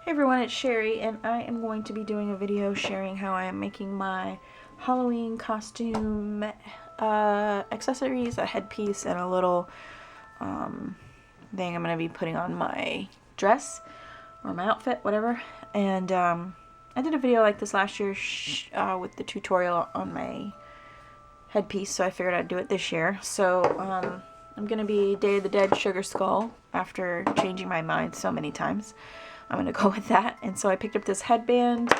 Hey everyone, it's Cheri, and I am going to be doing a video sharing how I am making my Halloween costume accessories, a headpiece, and a little thing I'm going to be putting on my dress, or my outfit, whatever. And I did a video like this last year with the tutorial on my headpiece, so I figured I'd do it this year. So I'm going to be Day of the Dead Sugar Skull after changing my mind so many times. I'm going to go with that. And so I picked up this headband.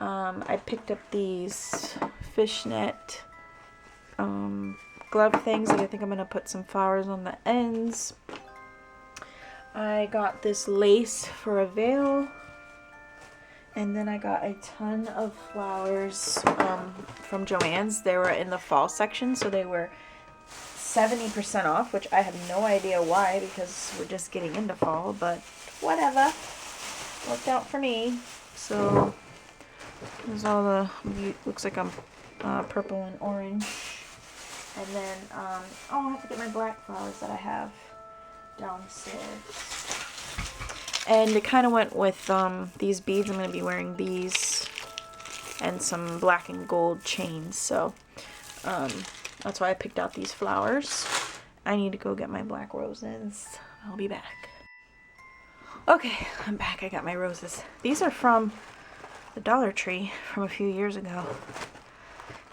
I picked up these fishnet glove things that I think I'm going to put some flowers on the ends. I got this lace for a veil. And then I got a ton of flowers from Joann's. They were in the fall section, so they were 70% off, which I have no idea why, because we're just getting into fall, but whatever. Worked out for me. So there's all the, looks like I'm purple and orange. And then, oh, I have to get my black flowers that I have downstairs. And it kind of went with these beads. I'm going to be wearing these and some black and gold chains. So that's why I picked out these flowers. I need to go get my black roses. I'll be back. Okay, I'm back. I got my roses. These are from the Dollar Tree from a few years ago.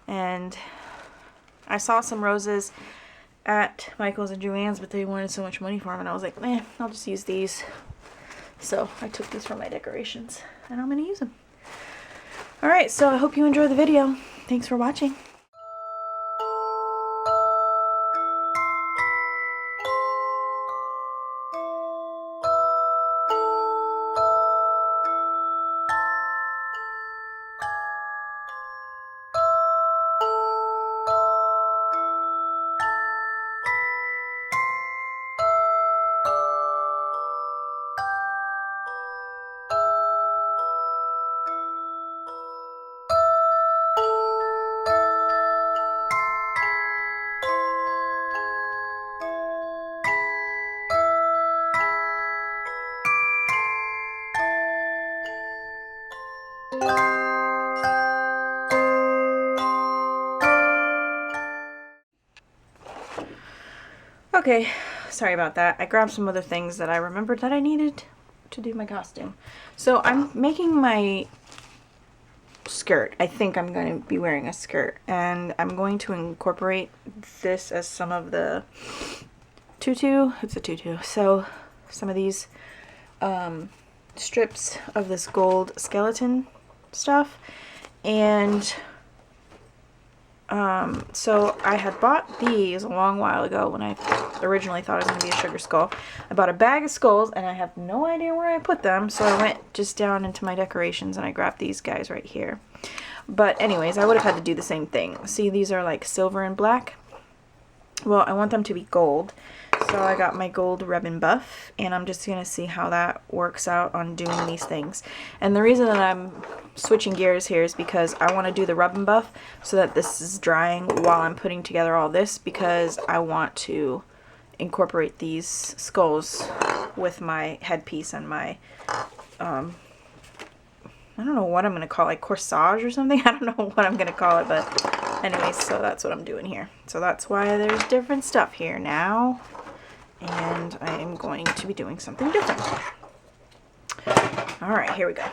And I saw some roses at Michael's and Joann's, but they wanted so much money for them, and I was like, I'll just use these. So I took these for my decorations, and I'm going to use them. Alright, so I hope you enjoy the video. Thanks for watching. Okay, sorry about that. I grabbed some other things that I remembered that I needed to do my costume. So I'm making my skirt. I think I'm going to be wearing a skirt, and I'm going to incorporate this as some of the tutu. It's a tutu. So some of these strips of this gold skeleton stuff, and so I had bought these a long while ago when I originally thought it was going to be a sugar skull. I bought a bag of skulls, and I have no idea where I put them, so I went just down into my decorations and I grabbed these guys right here. But anyways, I would have had to do the same thing. See, these are like silver and black. Well, I want them to be gold, so I got my gold ribbon buff, and I'm just going to see how that works out on doing these things. And the reason that I'm switching gears here is because I want to do the ribbon buff so that this is drying while I'm putting together all this, because I want to incorporate these skulls with my headpiece and my, I don't know what I'm going to call it, like corsage or something. I don't know what I'm going to call it, but anyways, so that's what I'm doing here. So that's why there's different stuff here now, and I am going to be doing something different. Alright, here we go.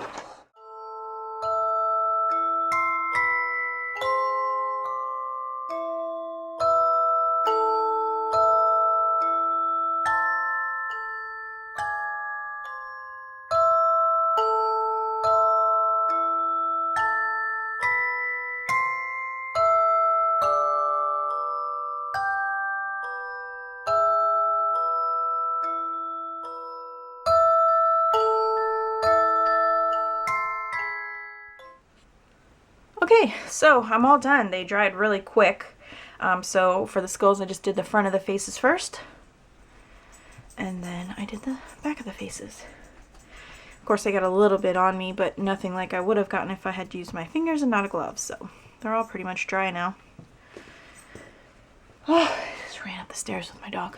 Okay, so I'm all done. They dried really quick. So for the skulls, I just did the front of the faces first, and then I did the back of the faces. Of course, I got a little bit on me, but nothing like I would have gotten if I had used my fingers and not a glove. So they're all pretty much dry now. Oh, I just ran up the stairs with my dog.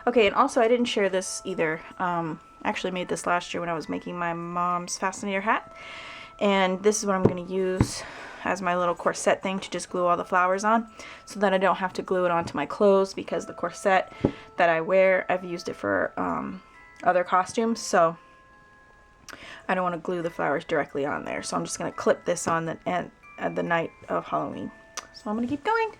Okay, and also I didn't share this either. I actually made this last year when I was making my mom's fascinator hat. And this is what I'm going to use as my little corset thing to just glue all the flowers on, so that I don't have to glue it onto my clothes, because the corset that I wear, I've used it for other costumes, so I don't want to glue the flowers directly on there. So I'm just going to clip this on at the night of Halloween. So I'm going to keep going.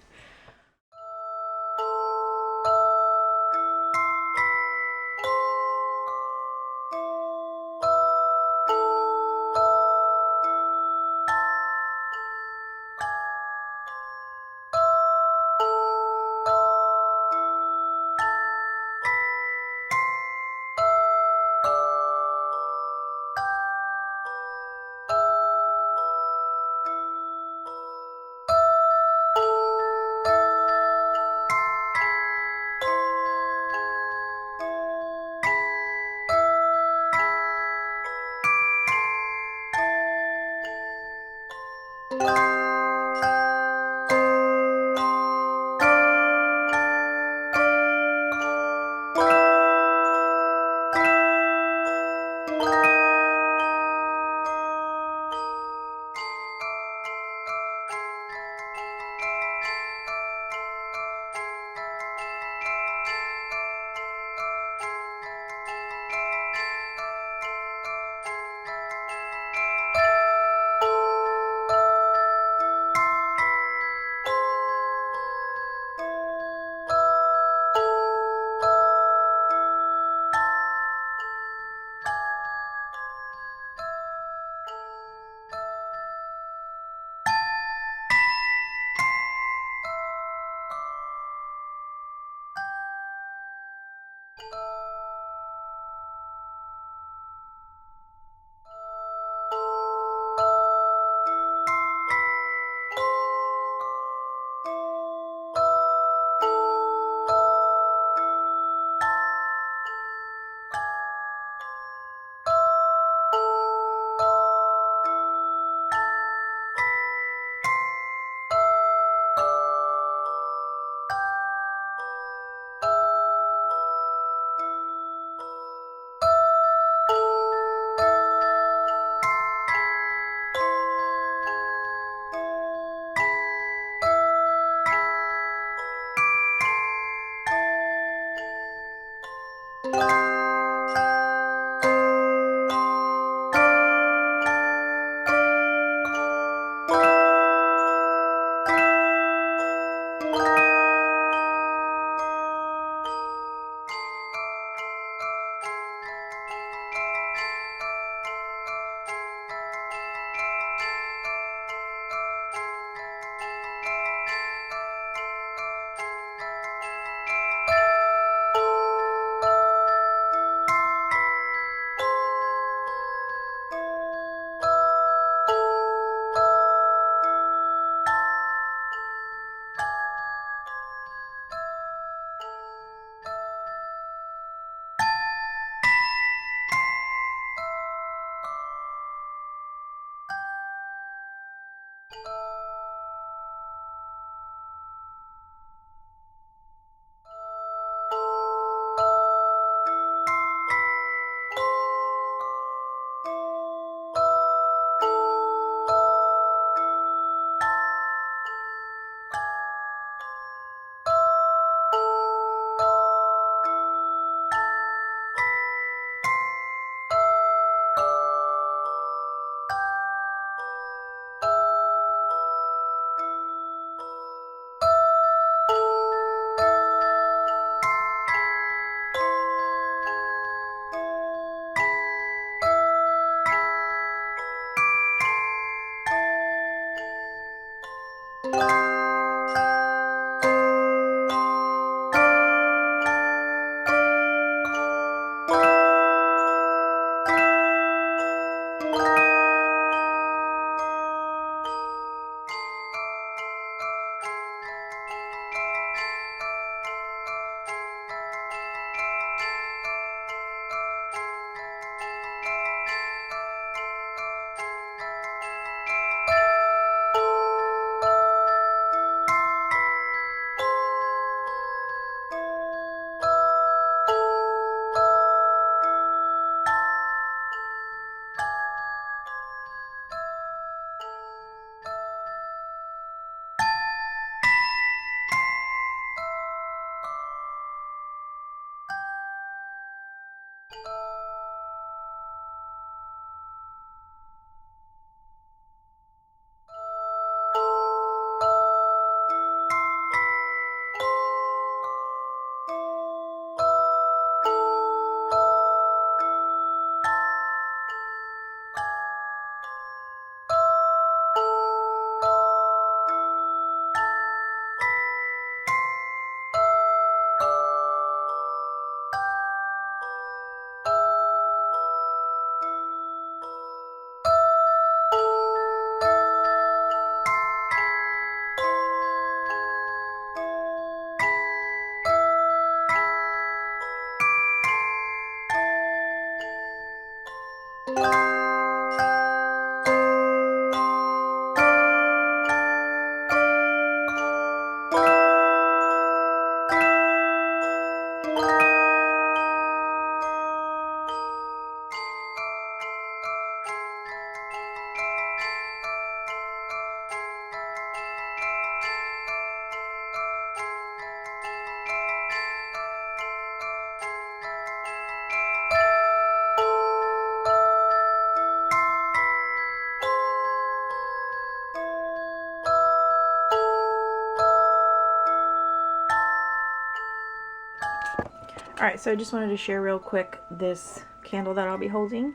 Alright, so I just wanted to share real quick this candle that I'll be holding.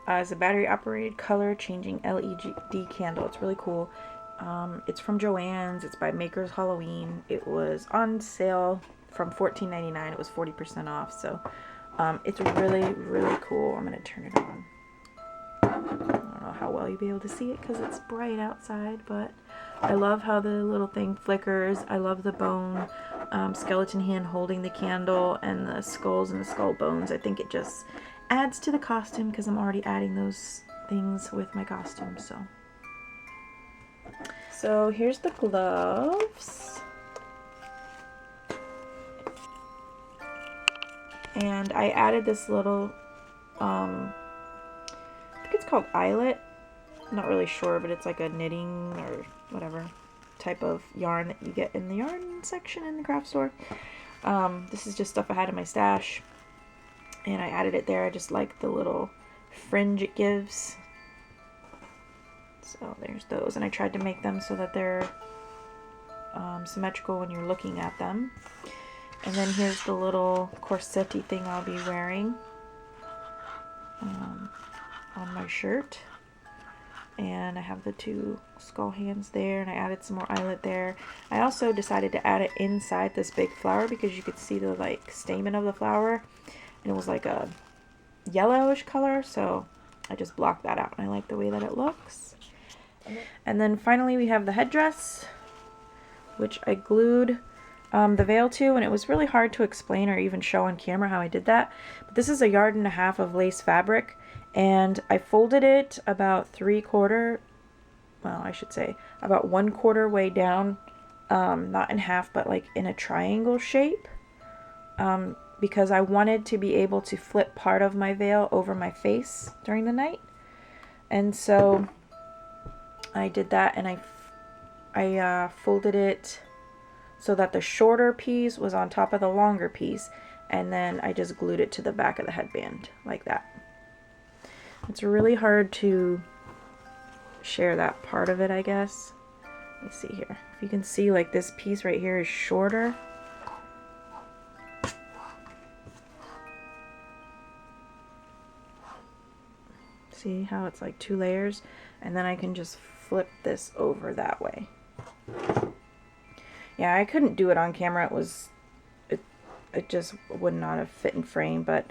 It's a battery operated color changing LED candle. It's really cool. It's from Joann's. It's by Maker's Halloween. It was on sale from $14.99. It was 40% off. So it's really, really cool. I'm going to turn it on. I don't know how well you'll be able to see it because it's bright outside, but I love how the little thing flickers. I love the bone skeleton hand holding the candle and the skulls and the skull bones. I think it just adds to the costume because I'm already adding those things with my costume. So here's the gloves. And I added this little, I think it's called eyelet. I'm not really sure, but it's like a knitting or whatever type of yarn that you get in the yarn section in the craft store. This is just stuff I had in my stash, and I added it there. I just like the little fringe it gives. So there's those, and I tried to make them so that they're symmetrical when you're looking at them. And then here's the little corset-y thing I'll be wearing on my shirt. And I have the two skull hands there, and I added some more eyelet there. I also decided to add it inside this big flower because you could see the like stamen of the flower, and it was like a yellowish color, so I just blocked that out, and I like the way that it looks. And then finally we have the headdress, which I glued the veil to, and it was really hard to explain or even show on camera how I did that. But this is a 1.5 yards of lace fabric, and I folded it about 3/4 well, I should say about 1/4 way down, not in half, but like in a triangle shape, because I wanted to be able to flip part of my veil over my face during the night. And so I did that, and I folded it so that the shorter piece was on top of the longer piece, and then I just glued it to the back of the headband like that. It's really hard to share that part of it, I guess. Let me see here. If you can see, like, this piece right here is shorter. See how it's like 2 layers? And then I can just flip this over that way. Yeah, I couldn't do it on camera. It just would not have fit in frame, but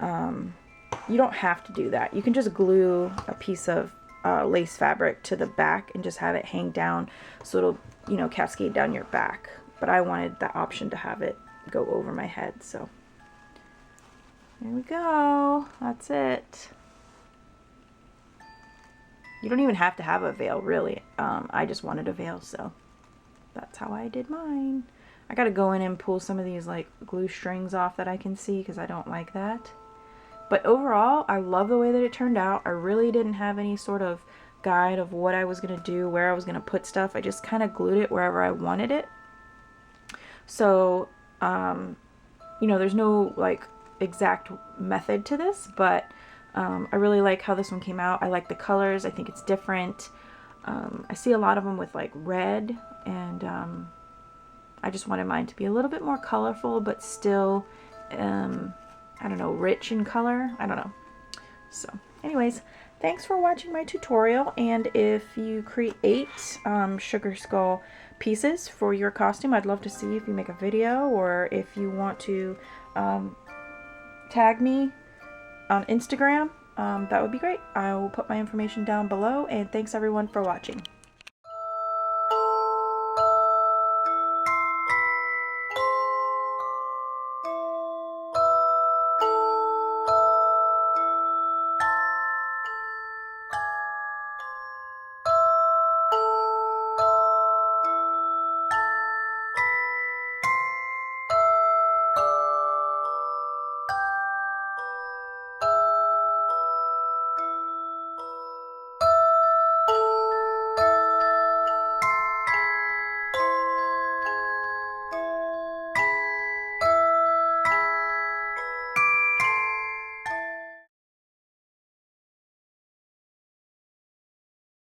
you don't have to do that. You can just glue a piece of lace fabric to the back and just have it hang down so it'll, you know, cascade down your back. But I wanted that option to have it go over my head, so there we go. That's it. You don't even have to have a veil, really. I just wanted a veil, so that's how I did mine. I gotta go in and pull some of these like glue strings off that I can see, because I don't like that. But overall, I love the way that it turned out. I really didn't have any sort of guide of what I was gonna do, where I was gonna put stuff. I just kind of glued it wherever I wanted it. So, you know, there's no like exact method to this, but I really like how this one came out. I like the colors. I think it's different. I see a lot of them with like red, and I just wanted mine to be a little bit more colorful, but still, I don't know, rich in color. I don't know. So anyways, thanks for watching my tutorial. And if you create sugar skull pieces for your costume, I'd love to see if you make a video, or if you want to tag me on Instagram, that would be great. I will put my information down below, and thanks everyone for watching.